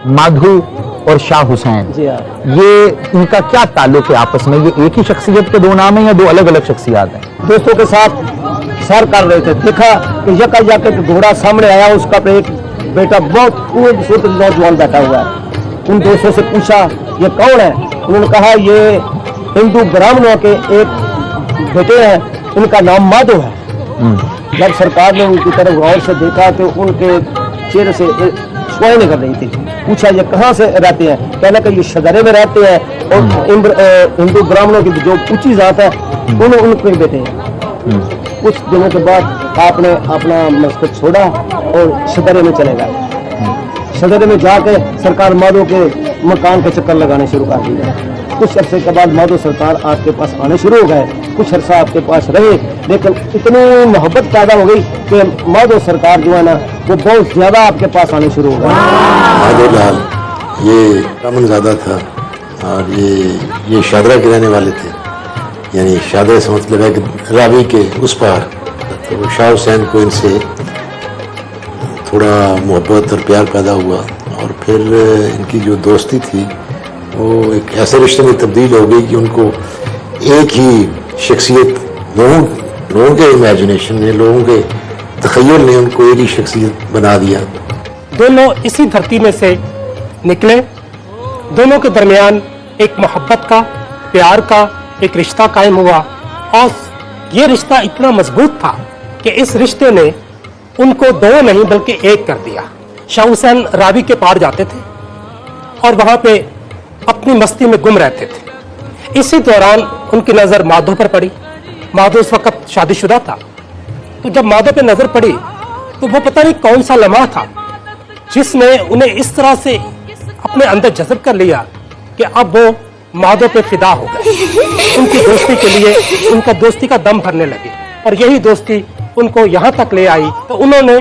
माधु और शाह हुसैन, ये इनका क्या ताल्लुक है आपस में? ये एक ही शख्सियत के दो नाम हैं या दो अलग अलग शख्सियात हैं? दोस्तों के साथ सैर कर रहे थे, देखा कि यका एक घोड़ा सामने आया, उसका पे एक बेटा बहुत खूबसूरत नौजवान बैठा हुआ है। उन दोस्तों से पूछा ये कौन है? उन्होंने कहा ये हिंदू ब्राह्मणों के एक बेटे हैं, उनका नाम माधव है। जब सरकार ने उनकी तरफ गौर से देखा तो उनके चेहरे से सुआई निकल रही थी। पूछा ये कहाँ से रहते हैं? कहने का ये शदरे में रहते हैं और हिंदू ब्राह्मणों की जो ऊंची जात है उनके बेटे हैं। कुछ दिनों के बाद आपने अपना मस्जिद छोड़ा और शदरे में चले गए। शदरे में जाके सरकार माधव के मकान के चक्कर लगाने शुरू कर दिए। कुछ अरसे के बाद माधव सरकार आपके पास आने शुरू हो गए। कुछ अरसा आपके पास रहे, लेकिन इतनी मोहब्बत पैदा हो गई कि माधव सरकार जो है ना वो बहुत ज्यादा आपके पास आने शुरू हो गए। माधव लाल ये रामनज़ादा था और ये शादरा के रहने वाले थे, यानी शादरा से मतलब है कि रावी के उस पार। तो शाह हुसैन को इनसे थोड़ा मोहब्बत और प्यार पैदा हुआ और फिर इनकी जो दोस्ती थी वो एक ऐसे रिश्ते में तब्दील हो गई कि उनको एक ही शख्सियत, लोगों के इमेजिनेशन ने, लोगों के तख़य्युल ने उनको एक ही शख्सियत बना दिया। दोनों इसी धरती में से निकले, दोनों के दरमियान एक मोहब्बत का, प्यार का एक रिश्ता कायम हुआ और ये रिश्ता इतना मजबूत था कि इस रिश्ते ने उनको दो नहीं बल्कि एक कर दिया। शाह हुसैन रावी के पार जाते थे और वहां पे अपनी मस्ती में गुम रहते थे। इसी दौरान उनकी नजर माधव पर पड़ी। माधव उस वक्त शादीशुदा था। तो जब माधव पे नजर पड़ी तो वो पता नहीं कौन सा लम्हा था जिसने उन्हें इस तरह से अपने अंदर जज़ब कर लिया कि अब वो माधव पे फिदा हो गए। उनकी दोस्ती के लिए उनका दोस्ती का दम भरने लगे और यही दोस्ती उनको यहाँ तक ले आई। तो उन्होंने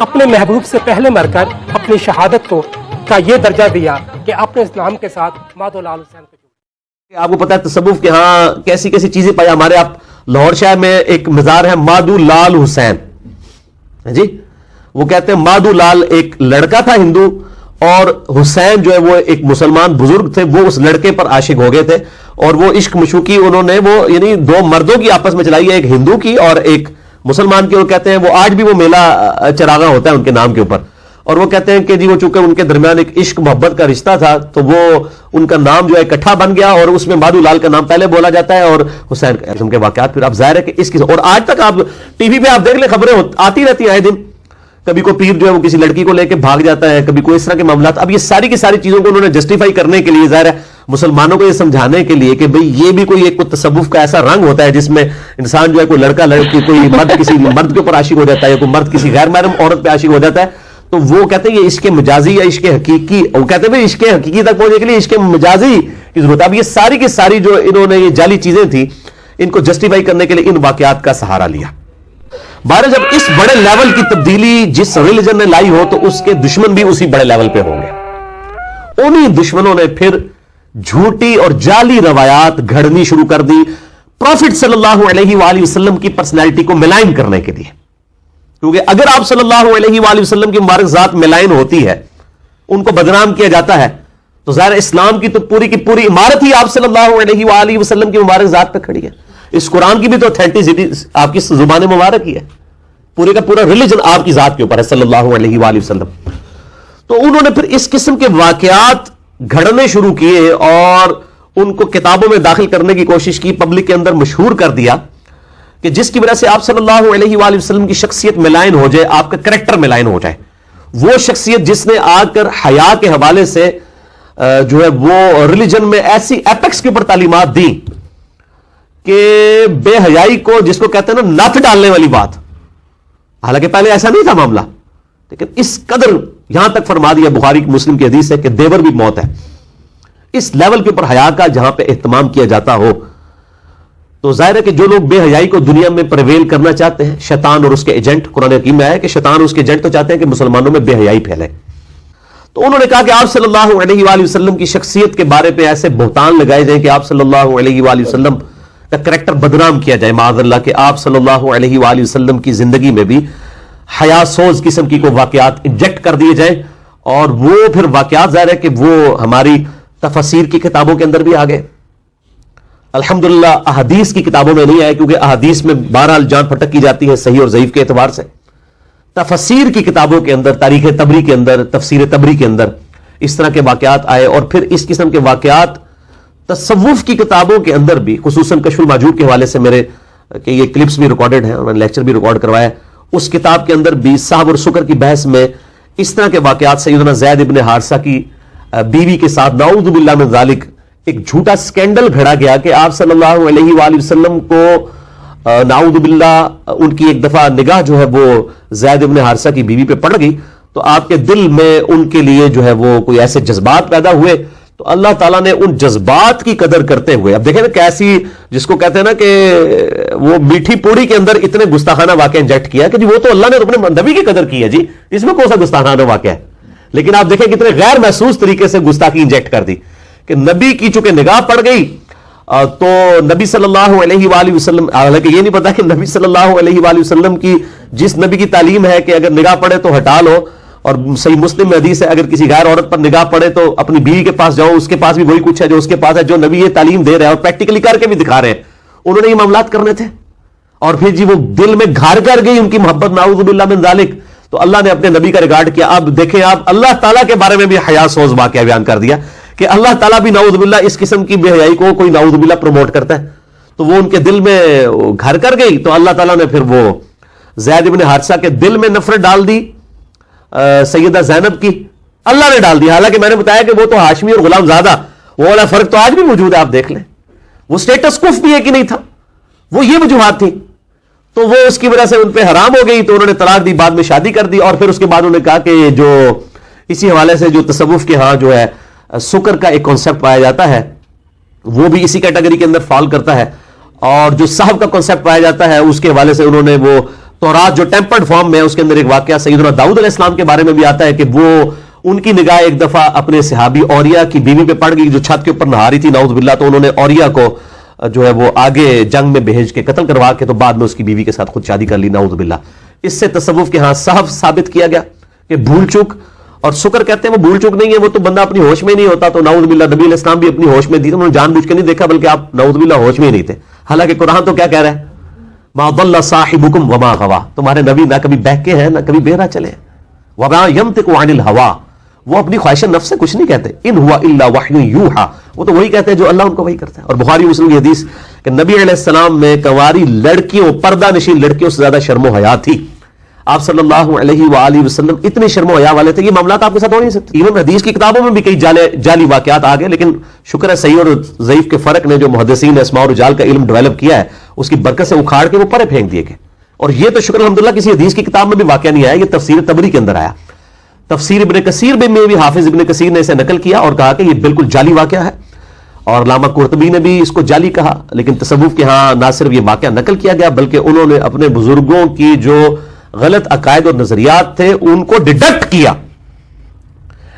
अपने महबूब से पहले मरकर अपनी शहादत को का ये दर्जा दिया कि अपने इस्लाम के साथ माधव लाल हुसैन को। आपको पता है तसव्वुफ के यहाँ कैसी कैसी चीजें पाई। हमारे आप लाहौर शहर में एक मजार है माधव लाल हुसैन जी। वो कहते हैं माधव लाल एक लड़का था हिंदू और हुसैन जो है वो एक मुसलमान बुजुर्ग थे। वो उस लड़के पर आशिक हो गए थे और वो इश्क मशूकी उन्होंने वो यानी दो मर्दों की आपस में चलाई है, एक हिंदू की और एक मुसलमान की। वो कहते हैं वो आज भी वो मेला चरागा होता है उनके नाम के ऊपर। और वो कहते हैं कि जी वो चूंकि उनके दरमियान एक इश्क मोहब्बत का रिश्ता था तो वो उनका नाम जो है इकट्ठा बन गया और उसमें माधव लाल का नाम पहले बोला जाता है और हुसैन के वाकयात फिर। अब जाहिर है कि इसकी और आज तक आप टीवी पे आप देख ले, खबरें आती रहती हैं आए दिन। कभी कोई पीर जो है वो किसी लड़की को लेकर भाग जाता है, कभी कोई इस तरह के मामला। अब ये सारी की सारी चीजों को उन्होंने जस्टिफाई करने के लिए, जाहिर है मुसलमानों को ये समझाने के लिए कि भाई ये भी कोई एक तसव्वुफ का ऐसा रंग होता है जिसमें इंसान जो है कोई लड़का लड़की, कोई मर्द किसी मर्द के ऊपर आशिक हो जाता है या कोई मर्द किसी गैर महरम औरत पे आशिक हो जाता है। तो वो कहते हैं ये इश्क मजाजी या इश्क हकीकी, वो कहते हैं इश्क हकीकी तक पहुंचने के लिए इश्क मजाजी की जरूरत है। अब ये सारी की सारी जो इन्होंने ये जाली चीजें थी इनको जस्टिफाई करने के लिए इन वाकयात का सहारा लिया। बाहर जब इस बड़े लेवल की तब्दीली जिस रिलीजन ने लाई हो तो उसके दुश्मन भी उसी बड़े लेवल पे होंगे। उन्हीं दुश्मनों ने फिर झूठी और जाली रवायात घड़नी शुरू कर दी प्रॉफिट सल्लल्लाहु अलैहि वसल्लम की पर्सनैलिटी को मिलाइन करने के लिए। क्योंकि अगर आप सल्लल्लाहु अलैहि वसल्लम की मुबारक जात मिलाइन होती है, उनको बदनाम किया जाता है, तो ज़ाहिर इस्लाम की तो पूरी की पूरी इमारत ही आप सल्लल्लाहु अलैहि वसल्लम की मुबारक जात पे खड़ी है। इस कुरान की भी तो ऑथेंटिसिटी आपकी जुबान मुबारक ही है। पूरे का पूरा रिलीजन आपकी जात के ऊपर है सल्लल्लाहु अलैहि वसल्लम। तो उन्होंने फिर इस किस्म के वाकयात घड़ने शुरू किए और उनको किताबों में दाखिल करने की कोशिश की, पब्लिक के अंदर मशहूर कर दिया कि जिसकी वजह से आप सल्लल्लाहु अलैहि वसल्लम की शख्सियत मिलाइन हो जाए, आपका करैक्टर मिलाइन हो जाए। वो शख्सियत जिसने आकर हया के हवाले से जो है वो रिलीजन में ऐसी एपेक्स के ऊपर तालीमात दी कि बेहयाई को, जिसको कहते हैं ना नथ डालने वाली बात, हालांकि पहले ऐसा नहीं था मामला, लेकिन इस कदर यहां तक फरमा दिया बुखारी मुस्लिम की हदीस है कि देवर भी मौत है। इस लेवल के ऊपर हया का जहां पे एहतमाम किया जाता हो तो जाहिर है कि जो लोग बेहयाई को दुनिया में प्रिवेल करना चाहते हैं, शैतान और उसके एजेंट, कुरान हकीम में आया कि शैतान और उसके एजेंट तो चाहते हैं कि मुसलमानों में बेहयाई फैले। तो उन्होंने कहा कि आप सल्लल्लाहु अलैहि वसल्लम की शख्सियत के बारे में ऐसे बहतान लगाए जाए कि आप सल्लल्लाहु अलैहि वसल्लम का करैक्टर बदनाम किया जाए, माअज़ल्लाह, कि आप सल्लल्लाहु अलैहि वसल्लम की जिंदगी में भी हयासोज किस्म की कोई वाकयात इंजेक्ट कर दिए जाए اور وہ پھر واقعات ظاہر ہے کہ وہ ہماری تفسیر کی کتابوں کے اندر بھی آ گئے. الحمدللہ احادیث کی کتابوں میں نہیں آئے کیونکہ احادیث میں بہرحال جان پھٹک کی جاتی ہے صحیح اور ضعیف کے اعتبار سے. تفسیر کی کتابوں کے اندر، تاریخ تبری کے اندر، تفسیر تبری کے اندر اس طرح کے واقعات آئے. اور پھر اس قسم کے واقعات تصوف کی کتابوں کے اندر بھی، خصوصاً کشف المحجوب کے حوالے سے میرے کہ یہ کلپس بھی ریکارڈڈ ہیں اور میں نے لیکچر بھی ریکارڈ کروایا، اس کتاب کے اندر بھی صحب اور سکر کی بحث میں اس طرح کے واقعات سیدنا زید ابن حارثہ کی بیوی کے ساتھ نعوذ باللہ من ذالک ایک جھوٹا سکینڈل گھڑا گیا کہ آپ صلی اللہ علیہ وآلہ وسلم کو نعوذ باللہ ان کی ایک دفعہ نگاہ جو ہے وہ زید ابن حارثہ کی بیوی پہ پڑ گئی تو آپ کے دل میں ان کے لیے جو ہے وہ کوئی ایسے جذبات پیدا ہوئے تو اللہ تعالیٰ نے ان جذبات کی قدر کرتے ہوئے، اب دیکھیں نا کیسی، جس کو کہتے ہیں نا کہ وہ میٹھی پوڑی کے اندر اتنے گستاخانہ واقعہ انجیکٹ کیا کہ جی وہ تو اللہ نے اپنے نبی کی قدر کی ہے، جی اس میں کون سا گستاخانہ واقعہ ہے. لیکن آپ دیکھیں کتنے غیر محسوس طریقے سے گستاخی انجیکٹ کر دی کہ نبی کی چونکہ نگاہ پڑ گئی تو نبی صلی اللہ علیہ وآلہ وسلم، حالانکہ یہ نہیں پتا کہ نبی صلی اللہ علیہ وآلہ وسلم کی جس نبی کی تعلیم ہے کہ اگر نگاہ پڑے تو ہٹا لو، اور صحیح مسلم میں حدیث ہے اگر کسی غیر عورت پر نگاہ پڑے تو اپنی بیوی کے پاس جاؤ، اس کے پاس بھی وہی کچھ ہے جو اس کے پاس ہے، جو نبی یہ تعلیم دے رہا ہے اور پریکٹیکلی کر کے بھی دکھا رہے ہیں. انہوں نے یہ معاملات کرنے تھے اور پھر جی وہ دل میں گھر کر گئی ان کی محبت نعوذ باللہ من ذالک، تو اللہ نے اپنے نبی کا ریکارڈ کیا. اب دیکھیں آپ اللہ تعالیٰ کے بارے میں بھی حیا سوز واقعہ بیان کر دیا کہ اللہ تعالیٰ بھی نعوذ باللہ اس قسم کی بے حیائی کو کوئی نعوذ باللہ پروموٹ کرتا ہے، تو وہ ان کے دل میں گھر کر گئی تو اللہ تعالیٰ نے پھر وہ زید ابن حارثہ کے دل میں نفرت ڈال دی سیدہ زینب کی، اللہ نے ڈال دی. حالانکہ میں نے بتایا کہ وہ تو ہاشمی اور غلام زادہ، وہ والا فرق تو آج بھی موجود ہے، آپ دیکھ لیں وہ سٹیٹس کف بھی ہے کہ نہیں تھا، وہ یہ وجوہات تھی تو وہ اس کی وجہ سے ان پہ حرام ہو گئی تو انہوں نے طلاق دی، بعد میں شادی کر دی. اور پھر اس کے بعد انہوں نے کہا کہ جو اسی حوالے سے جو تصوف کے ہاں جو ہے سکر کا ایک کانسیپٹ پایا جاتا ہے وہ بھی اسی کیٹیگری کے اندر فال کرتا ہے، اور جو صاحب کا کانسیپٹ پایا جاتا ہے اس کے حوالے سے انہوں نے وہ تورات جو ٹیمپرڈ فارم میں اس کے اندر ایک واقعہ سیدنا داؤد علیہ السلام کے بارے میں بھی آتا ہے کہ وہ ان کی نگاہ ایک دفعہ اپنے صحابی اوریا کی بیوی پہ پڑ گئی جو چھت کے اوپر نہا رہی تھی نعوذ باللہ، تو انہوں نے اوریا کو جو ہے وہ آگے جنگ میں بھیج کے قتل کروا کے تو بعد میں اس کی بیوی کے ساتھ خود شادی کر لی نعوذ باللہ. اس سے تصوف کے ہاں صحف ثابت کیا گیا کہ بھول چوک، اور شکر کہتے ہیں وہ بھول چوک نہیں ہے، وہ تو بندہ اپنی ہوش میں نہیں ہوتا، تو نعوذ باللہ نبی علیہ السلام بھی اپنی ہوش میں دی، انہوں نے جان بوجھ کے نہیں دیکھا بلکہ آپ نعوذ باللہ ہوش میں ہی نہیں تھے. حالانکہ قرآن تو کیا کہہ رہا ہے، ما ضل صاحبکم وما غوا، تمہارے نبی نہ کبھی بہکے ہیں نہ کبھی بہرا چلے، وما ینطق عن الہوا، وہ اپنی خواہش نفس سے کچھ نہیں کہتے، ان ہوا الا وحی یوحا، وہ تو وہی کہتے ہیں جو اللہ ان کو وہی کرتا ہے. اور بخاری مسلم کی حدیث کہ نبی علیہ السلام میں کنواری لڑکیوں، پردہ نشین لڑکیوں سے زیادہ شرم و حیا تھی. آپ صلی اللہ علیہ وآلہ وسلم اتنے شرم و حیا والے تھے، یہ معاملات آپ کے ساتھ ہو نہیں سکتے. ایون حدیث کی کتابوں میں بھی کئی جعلی واقعات آ گئے، لیکن شکر ہے صحیح اور ضعیف کے فرق نے جو محدثین اسماء و رجال کا علم ڈیولپ کیا ہے اس کی برکت سے اکھاڑ کے وہ پرے پھینک دیے گئے. اور یہ تو شکر الحمدللہ کسی حدیث کی کتاب میں بھی واقعہ نہیں آیا، یہ تفسیر تبری کے اندر آیا. تفسیر ابن کثیر میں بھی حافظ ابن کثیر نے اسے نقل کیا اور کہا کہ یہ بالکل جعلی واقعہ ہے، اور علامہ قرطبی نے بھی اس کو جعلی کہا. لیکن تصوف کے ہاں نہ صرف یہ واقعہ نقل کیا گیا بلکہ انہوں نے اپنے بزرگوں کی جو غلط عقائد اور نظریات تھے ان کو ڈیڈکٹ کیا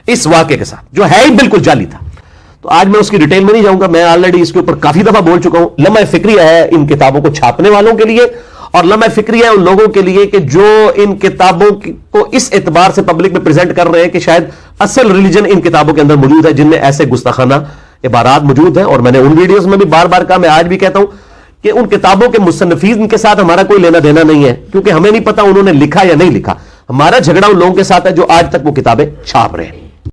اس واقعے کے ساتھ جو ہے ہی بالکل جعلی تھا. تو آج میں اس کی ڈیٹیل میں نہیں جاؤں گا، میں آلریڈی اس کے اوپر کافی دفعہ بول چکا ہوں. لمحہ فکری ہے ان کتابوں کو چھاپنے والوں کے لیے، اور لمحہ فکری ہے ان لوگوں کے لیے کہ جو ان کتابوں کو اس اعتبار سے پبلک میں پریزنٹ کر رہے ہیں کہ شاید اصل ریلیجن ان کتابوں کے اندر موجود ہے جن میں ایسے گستاخانہ عبارات موجود ہیں. اور میں نے ان ویڈیوز میں بھی بار بار کہا، میں آج بھی کہتا ہوں کہ ان کتابوں کے مصنفین کے ساتھ ہمارا کوئی لینا دینا نہیں ہے، کیونکہ ہمیں نہیں پتا انہوں نے لکھا یا نہیں لکھا. ہمارا جھگڑا ان لوگوں کے ساتھ ہے جو آج تک وہ کتابیں چھاپ رہے ہیں.